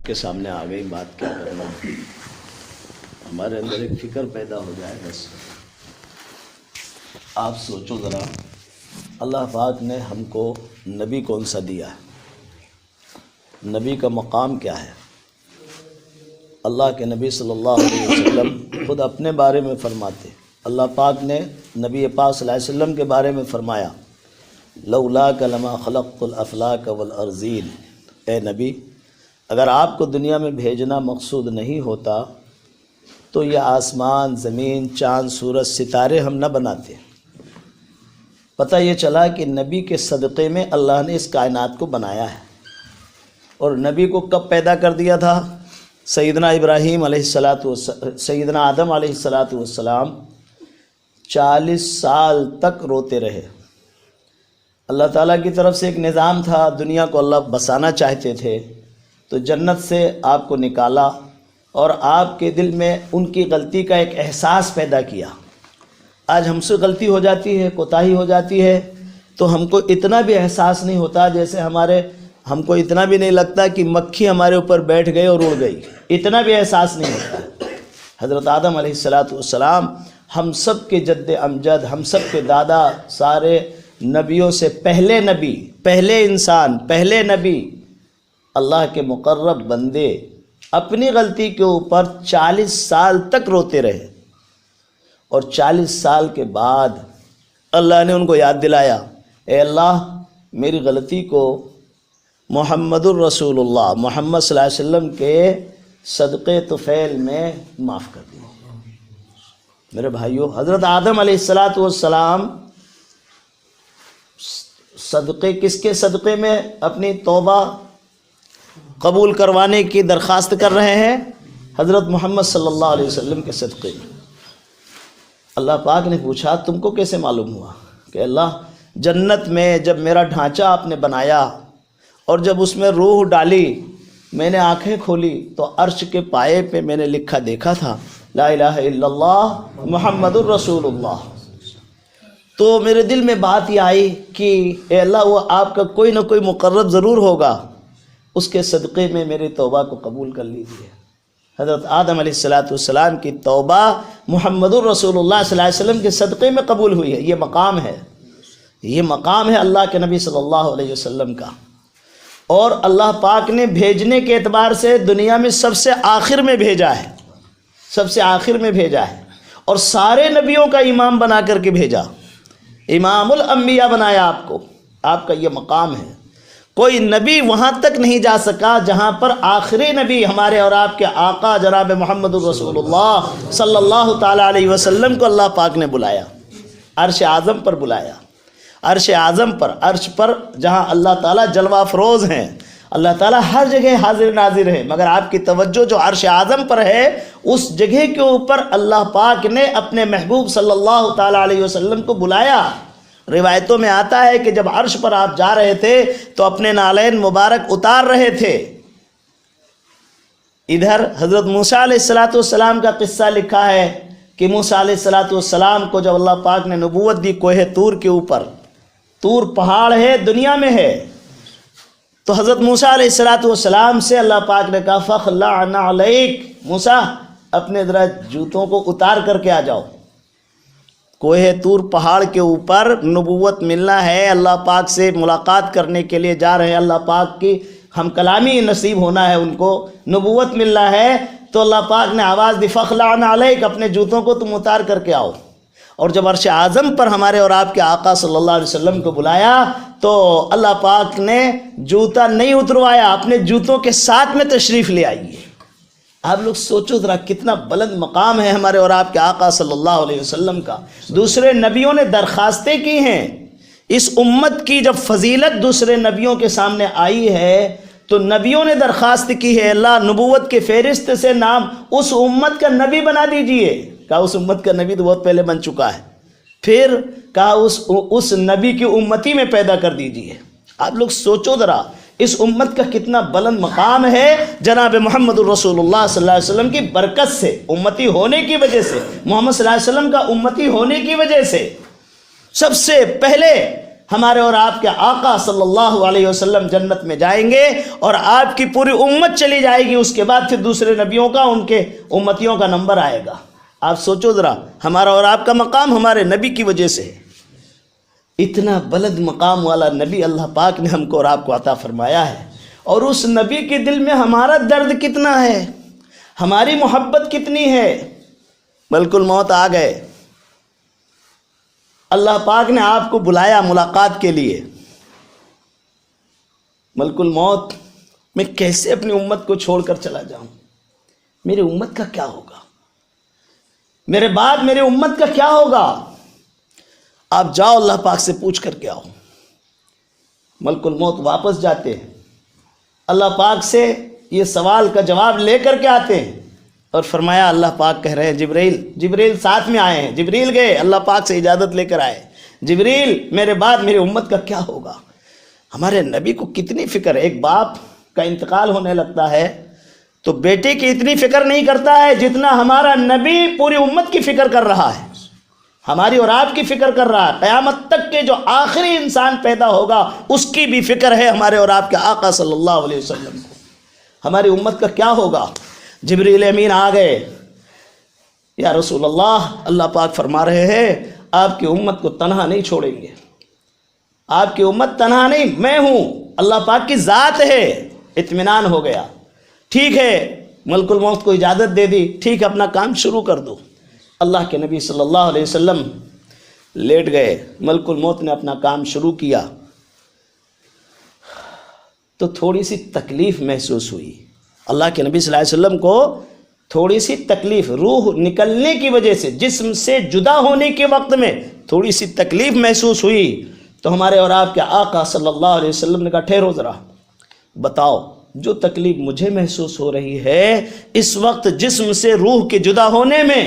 کے سامنے آ گئی بات کیا کرنا، ہمارے اندر ایک فکر پیدا ہو جائے بس۔ آپ سوچو ذرا، اللہ پاک نے ہم کو نبی کون سا دیا ہے؟ نبی کا مقام کیا ہے؟ اللہ کے نبی صلی اللہ علیہ وسلم خود اپنے بارے میں فرماتے، اللہ پاک نے نبی پاک صلی اللہ علیہ وسلم کے بارے میں فرمایا لولاک لما خلقت الافلاک والارضین، اے نبی اگر آپ کو دنیا میں بھیجنا مقصود نہیں ہوتا تو یہ آسمان، زمین، چاند، سورج، ستارے ہم نہ بناتے۔ پتہ یہ چلا کہ نبی کے صدقے میں اللہ نے اس کائنات کو بنایا ہے۔ اور نبی کو کب پیدا کر دیا تھا؟ سیدنا ابراہیم سیدنا آدم علیہ السلام 40 سال تک روتے رہے۔ اللہ تعالیٰ کی طرف سے ایک نظام تھا، دنیا کو اللہ بسانا چاہتے تھے تو جنت سے آپ کو نکالا اور آپ کے دل میں ان کی غلطی کا ایک احساس پیدا کیا۔ آج ہم سے غلطی ہو جاتی ہے، کوتاہی ہو جاتی ہے تو ہم کو اتنا بھی احساس نہیں ہوتا، جیسے ہم کو اتنا بھی نہیں لگتا کہ مکھی ہمارے اوپر بیٹھ گئی اور اڑ گئی، اتنا بھی احساس نہیں ہوتا۔ حضرت آدم علیہ السلام ہم سب کے جد امجد، ہم سب کے دادا، سارے نبیوں سے پہلے نبی، پہلے انسان، پہلے نبی، اللہ کے مقرب بندے اپنی غلطی کے اوپر 40 سال تک روتے رہے۔ اور 40 سال کے بعد اللہ نے ان کو یاد دلایا، اے اللہ میری غلطی کو محمد الرسول اللہ، محمد صلی اللہ علیہ وسلم کے صدقے طفیل میں معاف کر دیا۔ میرے بھائیو، حضرت آدم علیہ السلام صدقے کس کے صدقے میں اپنی توبہ قبول کروانے کی درخواست کر رہے ہیں؟ حضرت محمد صلی اللہ علیہ وسلم کے صدقے میں۔ اللہ پاک نے پوچھا تم کو کیسے معلوم ہوا؟ کہ اللہ جنت میں جب میرا ڈھانچہ آپ نے بنایا اور جب اس میں روح ڈالی، میں نے آنکھیں کھولی تو عرش کے پائے پہ میں نے لکھا دیکھا تھا لا الہ الا اللہ محمد الرسول اللہ۔ تو میرے دل میں بات یہ آئی کہ اے اللہ وہ آپ کا کوئی نہ کوئی مقرب ضرور ہوگا، اس کے صدقے میں میری توبہ کو قبول کر لیجیے۔ حضرت آدم علیہ السلام کی توبہ محمد الرسول اللہ صلی اللہ علیہ وسلم کے صدقے میں قبول ہوئی ہے۔ یہ مقام ہے، یہ مقام ہے اللہ کے نبی صلی اللہ علیہ وسلم کا۔ اور اللہ پاک نے بھیجنے کے اعتبار سے دنیا میں سب سے آخر میں بھیجا ہے، سب سے آخر میں بھیجا ہے، اور سارے نبیوں کا امام بنا کر کے بھیجا، امام الانبیاء بنایا آپ کو۔ آپ کا یہ مقام ہے، کوئی نبی وہاں تک نہیں جا سکا جہاں پر آخری نبی ہمارے اور آپ کے آقا جناب محمد الرسول اللہ صلی اللہ تعالیٰ علیہ وسلم کو اللہ پاک نے بلایا، عرش اعظم پر بلایا، عرش اعظم پر، عرش پر جہاں اللہ تعالیٰ جلوہ افروز ہیں، اللہ تعالیٰ ہر جگہ حاضر ناظر ہے، مگر آپ کی توجہ جو عرش اعظم پر ہے اس جگہ کے اوپر اللہ پاک نے اپنے محبوب صلی اللہ تعالیٰ علیہ وسلم کو بلایا۔ روایتوں میں آتا ہے کہ جب عرش پر آپ جا رہے تھے تو اپنے نالین مبارک اتار رہے تھے۔ ادھر حضرت موسیٰ علیہ السلام کا قصہ لکھا ہے کہ موسیٰ علیہ السلام کو جب اللہ پاک نے نبوت دی کوہ طور کے اوپر، طور پہاڑ ہے، دنیا میں ہے، تو حضرت موسیٰ علیہ السلام سے اللہ پاک نے کہا فَخْلَعْ نَعْلَيْكَ، موسیٰ اپنے ذرا جوتوں کو اتار کر کے آ جاؤ۔ کوہ طور پہاڑ کے اوپر نبوت ملنا ہے، اللہ پاک سے ملاقات کرنے کے لیے جا رہے ہیں، اللہ پاک کی ہم کلامی نصیب ہونا ہے، ان کو نبوت ملنا ہے، تو اللہ پاک نے آواز دی فَخْلَعْ نَعْلَيْكَ، اپنے جوتوں کو تم اتار کر کے آؤ۔ اور جب عرش اعظم پر ہمارے اور آپ کے آقا صلی اللہ علیہ وسلم کو بلایا تو اللہ پاک نے جوتا نہیں اتروایا، اپنے جوتوں کے ساتھ میں تشریف لے آئیے۔ آپ لوگ سوچو ذرا کتنا بلند مقام ہے ہمارے اور آپ کے آقا صلی اللہ علیہ وسلم کا۔ دوسرے نبیوں نے درخواستیں کی ہیں، اس امت کی جب فضیلت دوسرے نبیوں کے سامنے آئی ہے تو نبیوں نے درخواست کی ہے اللہ نبوت کے فہرست سے نام اس امت کا نبی بنا دیجئے۔ کہا اس امت کا نبی تو بہت پہلے بن چکا ہے، پھر کہا اس نبی کی امتی میں پیدا کر دیجئے۔ آپ لوگ سوچو ذرا اس امت کا کتنا بلند مقام ہے، جناب محمد الرسول اللہ صلی اللہ علیہ وسلم کی برکت سے، امتی ہونے کی وجہ سے، محمد صلی اللہ علیہ وسلم کا امتی ہونے کی وجہ سے سب سے پہلے ہمارے اور آپ کے آقا صلی اللہ علیہ وسلم جنت میں جائیں گے اور آپ کی پوری امت چلی جائے گی، اس کے بعد پھر دوسرے نبیوں کا، ان کے امتیوں کا نمبر آئے گا۔ آپ سوچو ذرا، ہمارا اور آپ کا مقام ہمارے نبی کی وجہ سے ہے۔ اتنا بلند مقام والا نبی اللہ پاک نے ہم کو اور آپ کو عطا فرمایا ہے، اور اس نبی کے دل میں ہمارا درد کتنا ہے، ہماری محبت کتنی ہے۔ ملک الموت آ گئے، اللہ پاک نے آپ کو بلایا ملاقات کے لیے۔ ملک الموت، میں کیسے اپنی امت کو چھوڑ کر چلا جاؤں؟ میری امت کا کیا ہوگا؟ میرے بعد میری امت کا کیا ہوگا؟ آپ جاؤ اللہ پاک سے پوچھ کر کے آؤ۔ ملک الموت واپس جاتے ہیں، اللہ پاک سے یہ سوال کا جواب لے کر کے آتے ہیں، اور فرمایا اللہ پاک کہہ رہے ہیں جبریل ساتھ میں آئے ہیں، جبریل گئے اللہ پاک سے اجازت لے کر آئے، جبریل میرے بعد میری امت کا کیا ہوگا؟ ہمارے نبی کو کتنی فکر ہے۔ ایک باپ کا انتقال ہونے لگتا ہے تو بیٹے کی اتنی فکر نہیں کرتا ہے جتنا ہمارا نبی پوری امت کی فکر کر رہا ہے، ہماری اور آپ کی فکر کر رہا ہے۔ قیامت تک کے جو آخری انسان پیدا ہوگا اس کی بھی فکر ہے ہمارے اور آپ کے آقا صلی اللہ علیہ وسلم کو۔ ہماری امت کا کیا ہوگا؟ جبریل امین آ گئے، یا رسول اللہ پاک فرما رہے ہیں آپ کی امت کو تنہا نہیں چھوڑیں گے، آپ کی امت تنہا نہیں، میں ہوں، اللہ پاک کی ذات ہے۔ اطمینان ہو گیا، ٹھیک ہے، ملک الموت کو اجازت دے دی، ٹھیک ہے اپنا کام شروع کر دو۔ اللہ کے نبی صلی اللہ علیہ وسلم لیٹ گئے، ملک الموت نے اپنا کام شروع کیا تو تھوڑی سی تکلیف محسوس ہوئی۔ اللہ کے نبی صلی اللہ علیہ وسلم کو تھوڑی سی تکلیف، روح نکلنے کی وجہ سے، جسم سے جدا ہونے کے وقت میں تھوڑی سی تکلیف محسوس ہوئی، تو ہمارے اور آپ کے آقا صلی اللہ علیہ وسلم نے کہا ٹھہرو ذرا، بتاؤ جو تکلیف مجھے محسوس ہو رہی ہے اس وقت جسم سے روح کے جدا ہونے میں،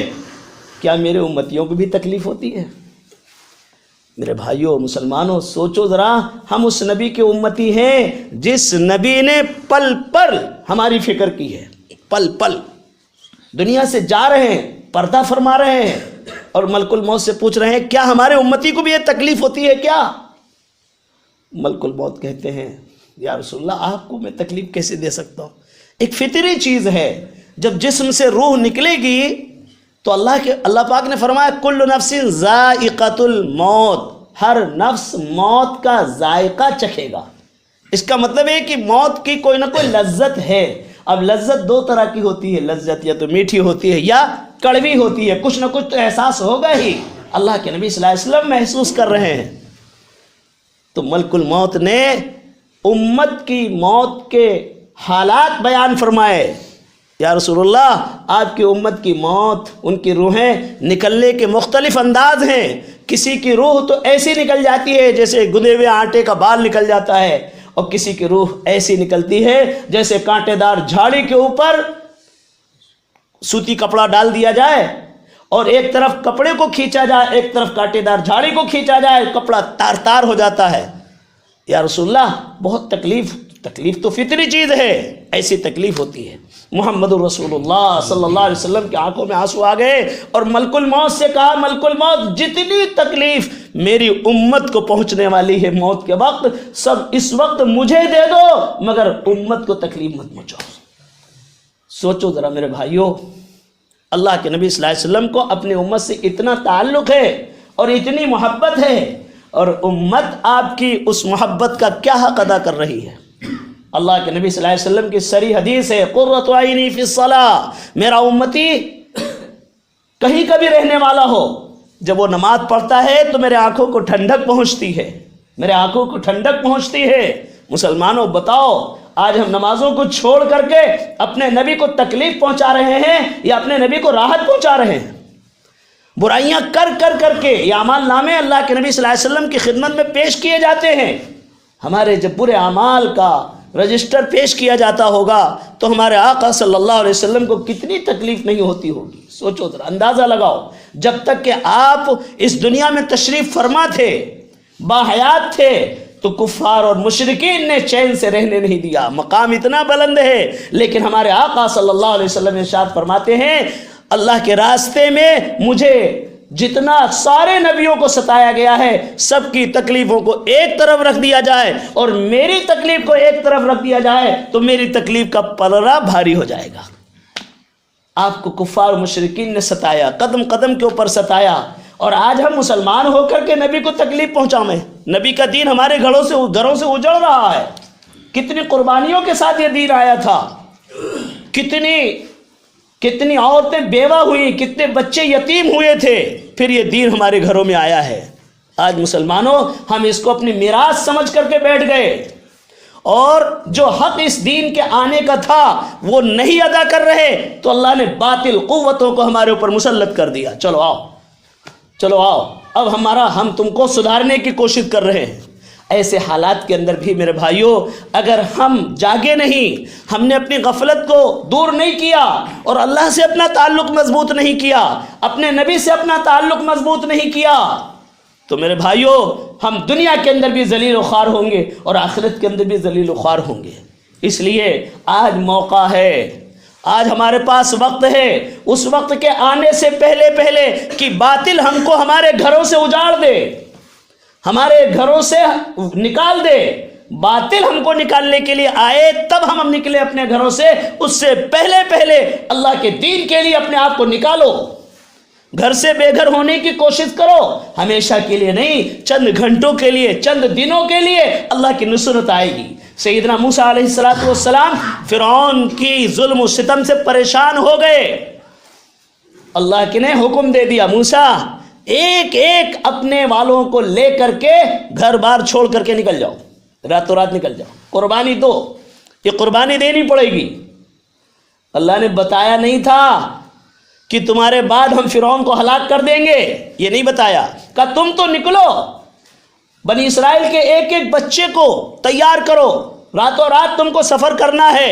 کیا میرے امتیوں کو بھی تکلیف ہوتی ہے؟ میرے بھائیوں مسلمانوں، سوچو ذرا، ہم اس نبی کے امتی ہیں جس نبی نے پل پل ہماری فکر کی ہے، پل پل دنیا سے جا رہے ہیں، پردہ فرما رہے ہیں، اور ملک الموت سے پوچھ رہے ہیں کیا ہمارے امتی کو بھی یہ تکلیف ہوتی ہے کیا؟ ملک الموت کہتے ہیں یا رسول اللہ آپ کو میں تکلیف کیسے دے سکتا ہوں؟ ایک فطری چیز ہے، جب جسم سے روح نکلے گی تو اللہ پاک نے فرمایا کل نفس ذائقۃ الموت، ہر نفس موت کا ذائقہ چکھے گا۔ اس کا مطلب ہے کہ موت کی کوئی نہ کوئی لذت ہے۔ اب لذت دو طرح کی ہوتی ہے، لذت یا تو میٹھی ہوتی ہے یا کڑوی ہوتی ہے، کچھ نہ کچھ تو احساس ہوگا ہی۔ اللہ کے نبی صلی اللہ علیہ وسلم محسوس کر رہے ہیں، تو ملک الموت نے امت کی موت کے حالات بیان فرمائے۔ یا رسول اللہ آپ کی امت کی موت، ان کی روحیں نکلنے کے مختلف انداز ہیں۔ کسی کی روح تو ایسی نکل جاتی ہے جیسے گندے ہوئے آٹے کا بال نکل جاتا ہے، اور کسی کی روح ایسی نکلتی ہے جیسے کانٹے دار جھاڑی کے اوپر سوتی کپڑا ڈال دیا جائے اور ایک طرف کپڑے کو کھینچا جائے، ایک طرف کانٹے دار جھاڑی کو کھینچا جائے، کپڑا تار تار ہو جاتا ہے۔ یا رسول اللہ بہت تکلیف تو فطری چیز ہے، ایسی تکلیف ہوتی ہے۔ محمد الرسول اللہ صلی اللہ علیہ وسلم کی آنکھوں میں آنسو آ گئے اور ملک الموت سے کہا ملک الموت جتنی تکلیف میری امت کو پہنچنے والی ہے موت کے وقت، سب اس وقت مجھے دے دو، مگر امت کو تکلیف مت پہنچاؤ۔ سوچو ذرا میرے بھائیوں، اللہ کے نبی صلی اللہ علیہ وسلم کو اپنی امت سے اتنا تعلق ہے اور اتنی محبت ہے، اور امت آپ کی اس محبت کا کیا حق ادا کر رہی ہے؟ اللہ کے نبی صلی اللہ علیہ وسلم کی صریح حدیث ہے قرۃ عینی فی الصلاۃ، میرا امتی کہیں کا بھی رہنے والا ہو، جب وہ نماز پڑھتا ہے تو میرے آنکھوں کو ٹھنڈک پہنچتی ہے، میرے آنکھوں کو ٹھنڈک پہنچتی ہے۔ مسلمانوں بتاؤ، آج ہم نمازوں کو چھوڑ کر کے اپنے نبی کو تکلیف پہنچا رہے ہیں یا اپنے نبی کو راحت پہنچا رہے ہیں؟ برائیاں کر کے یہ اعمال نامے اللہ کے نبی صلی اللہ علیہ وسلم کی خدمت میں پیش کیے جاتے ہیں۔ ہمارے جب برے اعمال کا رجسٹر پیش کیا جاتا ہوگا تو ہمارے آقا صلی اللہ علیہ وسلم کو کتنی تکلیف نہیں ہوتی ہوگی۔ سوچو ذرا، اندازہ لگاؤ، جب تک کہ آپ اس دنیا میں تشریف فرما تھے، باحیات تھے، تو کفار اور مشرکین نے چین سے رہنے نہیں دیا۔ مقام اتنا بلند ہے، لیکن ہمارے آقا صلی اللہ علیہ وسلم ارشاد فرماتے ہیں اللہ کے راستے میں مجھے جتنا سارے نبیوں کو ستایا گیا ہے سب کی تکلیفوں کو ایک طرف رکھ دیا جائے اور میری تکلیف کو ایک طرف رکھ دیا جائے تو میری تکلیف کا پلڑا بھاری ہو جائے گا۔ آپ کو کفار و مشرکین نے ستایا، قدم قدم کے اوپر ستایا، اور آج ہم مسلمان ہو کر کے نبی کو تکلیف پہنچائیں۔ نبی کا دین ہمارے گھروں سے اجڑ رہا ہے۔ کتنی قربانیوں کے ساتھ یہ دین آیا تھا، کتنی عورتیں بیوہ ہوئی، کتنے بچے یتیم ہوئے تھے، پھر یہ دین ہمارے گھروں میں آیا ہے۔ آج مسلمانوں ہم اس کو اپنی میراث سمجھ کر کے بیٹھ گئے، اور جو حق اس دین کے آنے کا تھا وہ نہیں ادا کر رہے تو اللہ نے باطل قوتوں کو ہمارے اوپر مسلط کر دیا۔ چلو آؤ اب ہم تم کو سدھارنے کی کوشش کر رہے ہیں۔ ایسے حالات کے اندر بھی میرے بھائیوں، اگر ہم جاگے نہیں، ہم نے اپنی غفلت کو دور نہیں کیا اور اللہ سے اپنا تعلق مضبوط نہیں کیا، اپنے نبی سے اپنا تعلق مضبوط نہیں کیا، تو میرے بھائیوں ہم دنیا کے اندر بھی ذلیل و خوار ہوں گے اور آخرت کے اندر بھی ذلیل و خوار ہوں گے۔ اس لیے آج موقع ہے، آج ہمارے پاس وقت ہے، اس وقت کے آنے سے پہلے کہ باطل ہم کو ہمارے گھروں سے اجاڑ دے، ہمارے گھروں سے نکال دے۔ باطل ہم کو نکالنے کے لیے آئے تب ہم نکلے اپنے گھروں سے، اس سے پہلے اللہ کے دین کے لیے اپنے آپ کو نکالو۔ گھر سے بے گھر ہونے کی کوشش کرو، ہمیشہ کے لیے نہیں، چند گھنٹوں کے لیے، چند دنوں کے لیے اللہ کی نصرت آئے گی۔ سیدنا موسیٰ علیہ السلام فرعون کی ظلم و ستم سے پریشان ہو گئے، اللہ نے حکم دے دیا موسیٰ ایک اپنے والوں کو لے کر کے گھر بار چھوڑ کر کے نکل جاؤ، راتوں رات نکل جاؤ، قربانی دو، یہ قربانی دینی پڑے گی۔ اللہ نے بتایا نہیں تھا کہ تمہارے بعد ہم فرعون کو ہلاک کر دیں گے، یہ نہیں بتایا، کہا تم تو نکلو، بنی اسرائیل کے ایک بچے کو تیار کرو، راتوں رات تم کو سفر کرنا ہے۔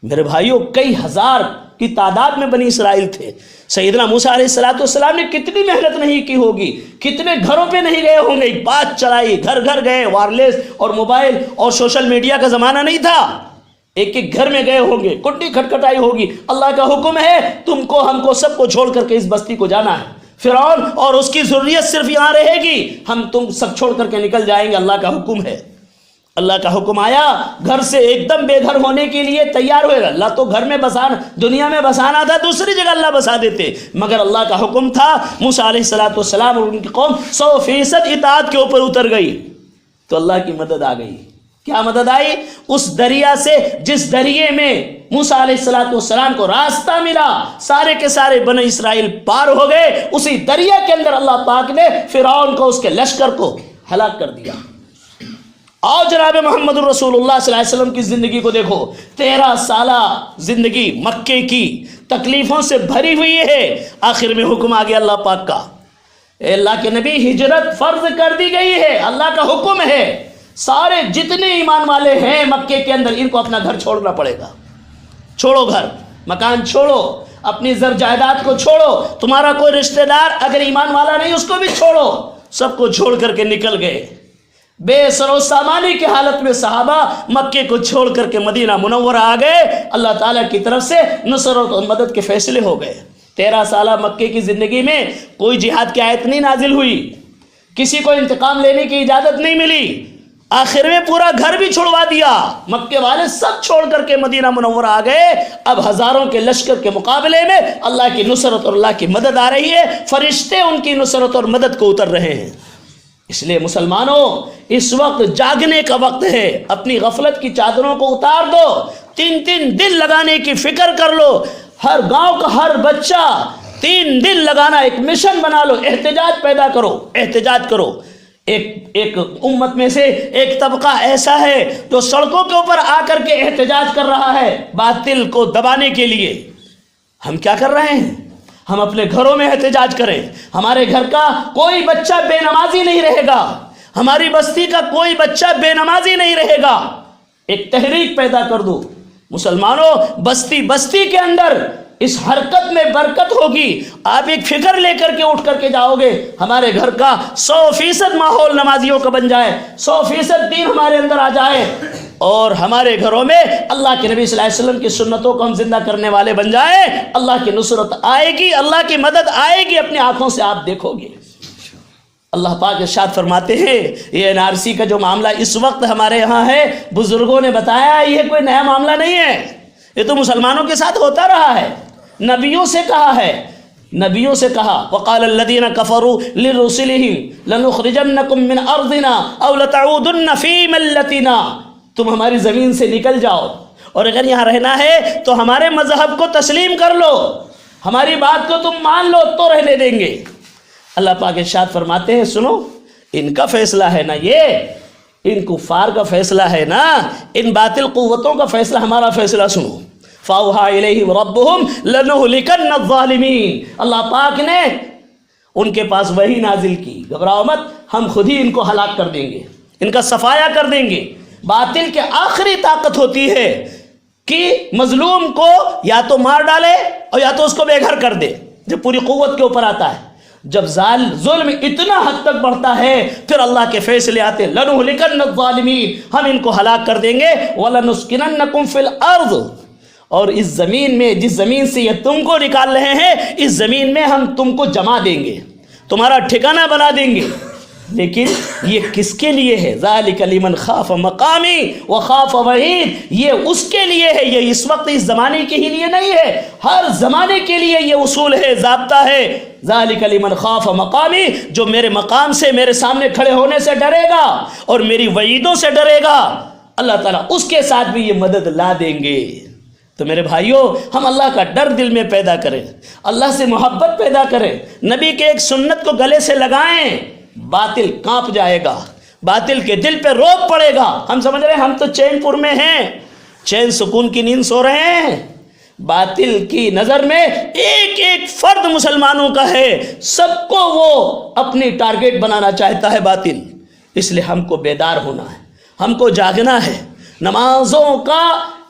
میرے بھائیوں کئی ہزار کی تعداد میں بنی اسرائیل تھے۔ سیدنا موسیٰ علیہ السلام نے کتنی محنت نہیں کی ہوگی، کتنے گھروں پہ نہیں گئے ہوں گے، بات چلائی، گھر گھر گئے، وائرلیس اور موبائل اور سوشل میڈیا کا زمانہ نہیں تھا، ایک گھر میں گئے ہوں گے، کنڈی کھٹکھٹائی ہوگی، اللہ کا حکم ہے تم کو ہم کو سب کو چھوڑ کر کے اس بستی کو جانا ہے، فرعون اور اس کی ذریت صرف یہاں رہے گی، ہم تم سب چھوڑ کر کے نکل جائیں گے، اللہ کا حکم ہے۔ اللہ کا حکم آیا، گھر سے ایک دم بے گھر ہونے کے لیے تیار ہوئے گا۔ اللہ تو گھر میں بسانا، دنیا میں بسانا تھا، دوسری جگہ اللہ بسا دیتے، مگر اللہ کا حکم تھا۔ موسیٰ علیہ السلام اور ان کی قوم 100% اطاعت کے اوپر اتر گئی تو اللہ کی مدد آ گئی۔ کیا مدد آئی؟ اس دریا سے جس دریے میں موسیٰ علیہ السلام کو راستہ ملا، سارے کے سارے بنی اسرائیل پار ہو گئے، اسی دریا کے اندر اللہ پاک نے فرعون کو، اس کے لشکر کو ہلاک کر دیا۔ اور جناب محمد الرسول اللہ صلی اللہ علیہ وسلم کی زندگی کو دیکھو، 13 سالہ زندگی مکے کی تکلیفوں سے بھری ہوئی ہے، آخر میں حکم آ گیا اللہ پاک کا، اے اللہ کے نبی ہجرت فرض کر دی گئی ہے، اللہ کا حکم ہے، سارے جتنے ایمان والے ہیں مکے کے اندر ان کو اپنا گھر چھوڑنا پڑے گا، چھوڑو گھر مکان، چھوڑو اپنی زر جائیداد کو، چھوڑو تمہارا کوئی رشتہ دار اگر ایمان والا نہیں اس کو بھی چھوڑو، سب کو چھوڑ کر کے نکل گئے۔ بے سر و سامانی کی حالت میں صحابہ مکے کو چھوڑ کر کے مدینہ منورہ آ گئے، اللہ تعالیٰ کی طرف سے نصرت اور مدد کے فیصلے ہو گئے۔ 13 سالہ مکے کی زندگی میں کوئی جہاد کی آیت نہیں نازل ہوئی، کسی کو انتقام لینے کی اجازت نہیں ملی، آخر میں پورا گھر بھی چھڑوا دیا، مکے والے سب چھوڑ کر کے مدینہ منورہ آ گئے۔ اب ہزاروں کے لشکر کے مقابلے میں اللہ کی نصرت اور اللہ کی مدد آ رہی ہے، فرشتے ان کی نصرت اور مدد کو اتر رہے ہیں۔ اس لیے مسلمانوں اس وقت جاگنے کا وقت ہے، اپنی غفلت کی چادروں کو اتار دو، 3 دن لگانے کی فکر کر لو، ہر گاؤں کا ہر بچہ 3 دن لگانا ایک مشن بنا لو، احتجاج پیدا کرو، احتجاج کرو۔ ایک امت میں سے ایک طبقہ ایسا ہے جو سڑکوں کے اوپر آ کر کے احتجاج کر رہا ہے باطل کو دبانے کے لیے۔ ہم کیا کر رہے ہیں؟ ہم اپنے گھروں میں احتجاج کریں، ہمارے گھر کا کوئی بچہ بے نمازی نہیں رہے گا، ہماری بستی کا کوئی بچہ بے نمازی نہیں رہے گا، ایک تحریک پیدا کر دو۔ مسلمانوں بستی بستی کے اندر اس حرکت میں برکت ہوگی. آپ ایک فکر لے کر کے اٹھ کر کے جاؤ گے, ہمارے گھر کا 100% ماحول نمازیوں کا بن جائے, 100% دین ہمارے اندر آ جائے, اور ہمارے گھروں میں اللہ کے نبی صلی اللہ علیہ وسلم کی سنتوں کو ہم زندہ کرنے والے بن جائیں. اللہ کی نصرت آئے گی, اللہ کی مدد آئے گی, اپنی آنکھوں سے آپ دیکھو گے. اللہ پاک ارشاد فرماتے ہیں, یہ NRC کا جو معاملہ اس وقت ہمارے یہاں ہے, بزرگوں نے بتایا یہ کوئی نیا معاملہ نہیں ہے, یہ تو مسلمانوں کے ساتھ ہوتا رہا ہے. نبیوں سے کہا ہے, نبیوں سے کہا, وقال الذین کفروا لرسلہم لنخرجنکم من ارضنا او لتعودن فی ملتنا, تم ہماری زمین سے نکل جاؤ, اور اگر یہاں رہنا ہے تو ہمارے مذہب کو تسلیم کر لو, ہماری بات کو تم مان لو تو رہنے دیں گے. اللہ پاک ارشاد فرماتے ہیں, سنو, ان کا فیصلہ ہے نا, یہ ان کفار کا فیصلہ ہے نا, ان باطل قوتوں کا فیصلہ, ہمارا فیصلہ سنو. فَأَوْحَىٰ إِلَيْهِمْ رَبُّهُمْ لَنُهْلِكَنَّ الظَّالِمِينَ, اللہ پاک نے ان کے پاس وحی نازل کی, گھبراؤ مت, ہم خود ہی ان کو ہلاک کر دیں گے, ان کا صفایا کر دیں گے. باطل کے آخری طاقت ہوتی ہے کہ مظلوم کو یا تو مار ڈالے اور یا تو اس کو بے گھر کر دے, جب پوری قوت کے اوپر آتا ہے. جب ظلم اتنا حد تک بڑھتا ہے پھر اللہ کے فیصلے آتے, لَنُهْلِكَنَّ الظَّالِمِينَ, ہم ان کو ہلاک کر دیں گے. وَلَنُسْكِنَنَّكُمْ فِي الْأَرْضِ, اور اس زمین میں, جس زمین سے یہ تم کو نکال رہے ہیں, اس زمین میں ہم تم کو جما دیں گے, تمہارا ٹھکانہ بنا دیں گے. لیکن یہ کس کے لیے ہے؟ ذَلِكَ لِمَنْ خَافَ مَقَامِي وَخَافَ وَعِيدِ, یہ اس کے لیے ہے, یہ اس وقت اس زمانے کے ہی لیے نہیں ہے, ہر زمانے کے لیے یہ اصول ہے, ضابطہ ہے. ذَلِكَ لِمَنْ خَافَ مَقَامِي, جو میرے مقام سے, میرے سامنے کھڑے ہونے سے ڈرے گا اور میری وعیدوں سے ڈرے گا, اللہ تعالیٰ اس کے ساتھ بھی یہ مدد لا دیں گے. تو میرے بھائیوں, ہم اللہ کا ڈر دل میں پیدا کریں, اللہ سے محبت پیدا کریں, نبی کے ایک سنت کو گلے سے لگائیں, باطل کانپ جائے گا, باطل کے دل پہ روب پڑے گا. ہم سمجھ رہے ہیں ہم تو چین پور میں ہیں, چین سکون کی نیند سو رہے ہیں, باطل کی نظر میں ایک ایک فرد مسلمانوں کا ہے, سب کو وہ اپنی ٹارگٹ بنانا چاہتا ہے باطل. اس لیے ہم کو بیدار ہونا ہے, ہم کو جاگنا ہے, نمازوں کا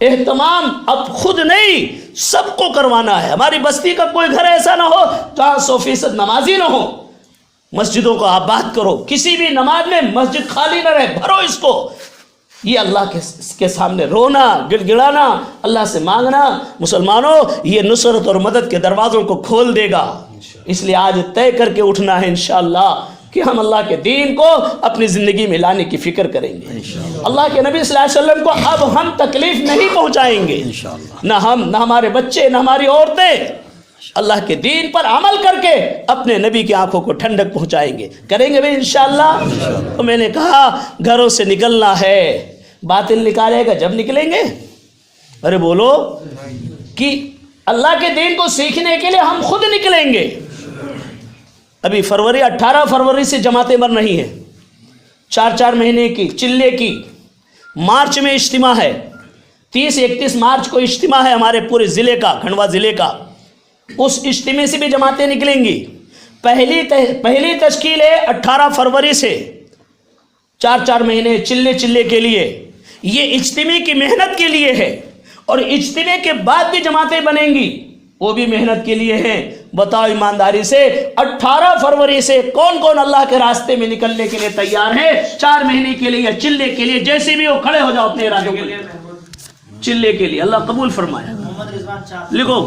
اہتمام اب خود نہیں سب کو کروانا ہے. ہماری بستی کا کوئی گھر ایسا نہ ہو جہاں 100% نمازی نہ ہو. مسجدوں کو آباد کرو, کسی بھی نماز میں مسجد خالی نہ رہے, بھرو اس کو. یہ اللہ کے سامنے رونا, گڑ گڑانا, اللہ سے مانگنا, مسلمانوں یہ نصرت اور مدد کے دروازوں کو کھول دے گا. اس لیے آج طے کر کے اٹھنا ہے انشاءاللہ کہ ہم اللہ کے دین کو اپنی زندگی میں لانے کی فکر کریں گے. اللہ کے نبی صلی اللہ علیہ وسلم کو اب ہم تکلیف نہیں پہنچائیں گے, نہ ہم, نہ ہمارے بچے, نہ ہماری عورتیں. اللہ کے دین پر عمل کر کے اپنے نبی کی آنکھوں کو ٹھنڈک پہنچائیں گے, کریں گے بھی انشاءاللہ. تو میں نے کہا گھروں سے نکلنا ہے, باطل نکالے گا جب نکلیں گے. ارے بولو کہ اللہ کے دین کو سیکھنے کے لیے ہم خود نکلیں گے. ابھی 18 فروری سے جماعتیں بن رہی ہیں, 4 مہینے کی چلے کی. مارچ میں اجتماع ہے, 30-31 مارچ کو اجتماع ہے ہمارے پورے ضلع کا, کھنڈوا ضلع کا. اس اجتماع سے بھی جماعتیں نکلیں گی. پہلی تشکیل ہے 18 فروری سے, 4 مہینے چلے کے لیے. یہ اجتماع کی محنت کے لیے ہے, اور اجتماع کے بعد بھی جماعتیں بنیں گی, وہ بھی محنت کے لیے ہیں. بتاؤ ایمانداری سے 18 فروری سے کون کون اللہ کے راستے میں نکلنے کے لیے تیار ہے؟ 4 مہینے کے لیے یا چلے کے لیے, جیسے بھی ہو کھڑے ہو جاؤ اپنے ارادوں کے لیے, چلے کے لیے. اللہ قبول فرمائے. لکھو.